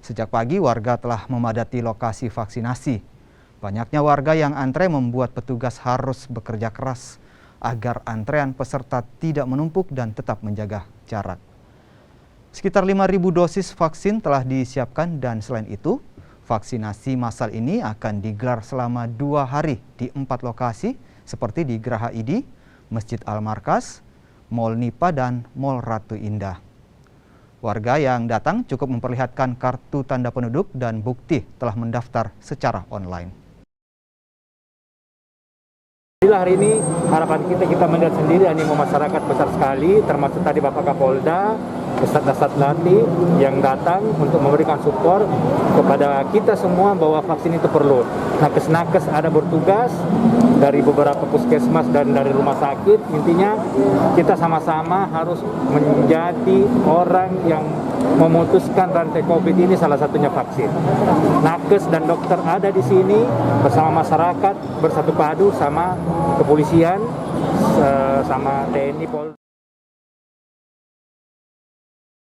Sejak pagi warga telah memadati lokasi vaksinasi. Banyaknya warga yang antre membuat petugas harus bekerja keras agar antrean peserta tidak menumpuk dan tetap menjaga jarak. Sekitar 5.000 dosis vaksin telah disiapkan dan selain itu, vaksinasi massal ini akan digelar selama 2 hari di 4 lokasi seperti di Geraha ID, Masjid Al-Markas, Mall Nipa, dan Mall Ratu Indah. Warga yang datang cukup memperlihatkan kartu tanda penduduk dan bukti telah mendaftar secara online. Hari ini harapan kita melihat sendiri animo masyarakat besar sekali, termasuk tadi Bapak Kapolda, Ustadz Latih yang datang untuk memberikan support kepada kita semua bahwa vaksin itu perlu. Nakes-nakes ada bertugas dari beberapa puskesmas dan dari rumah sakit. Intinya kita sama-sama harus menjadi orang yang memutuskan rantai COVID ini, salah satunya vaksin. Nakes dan dokter ada di sini bersama masyarakat bersatu padu sama kepolisian, sama TNI, Polri.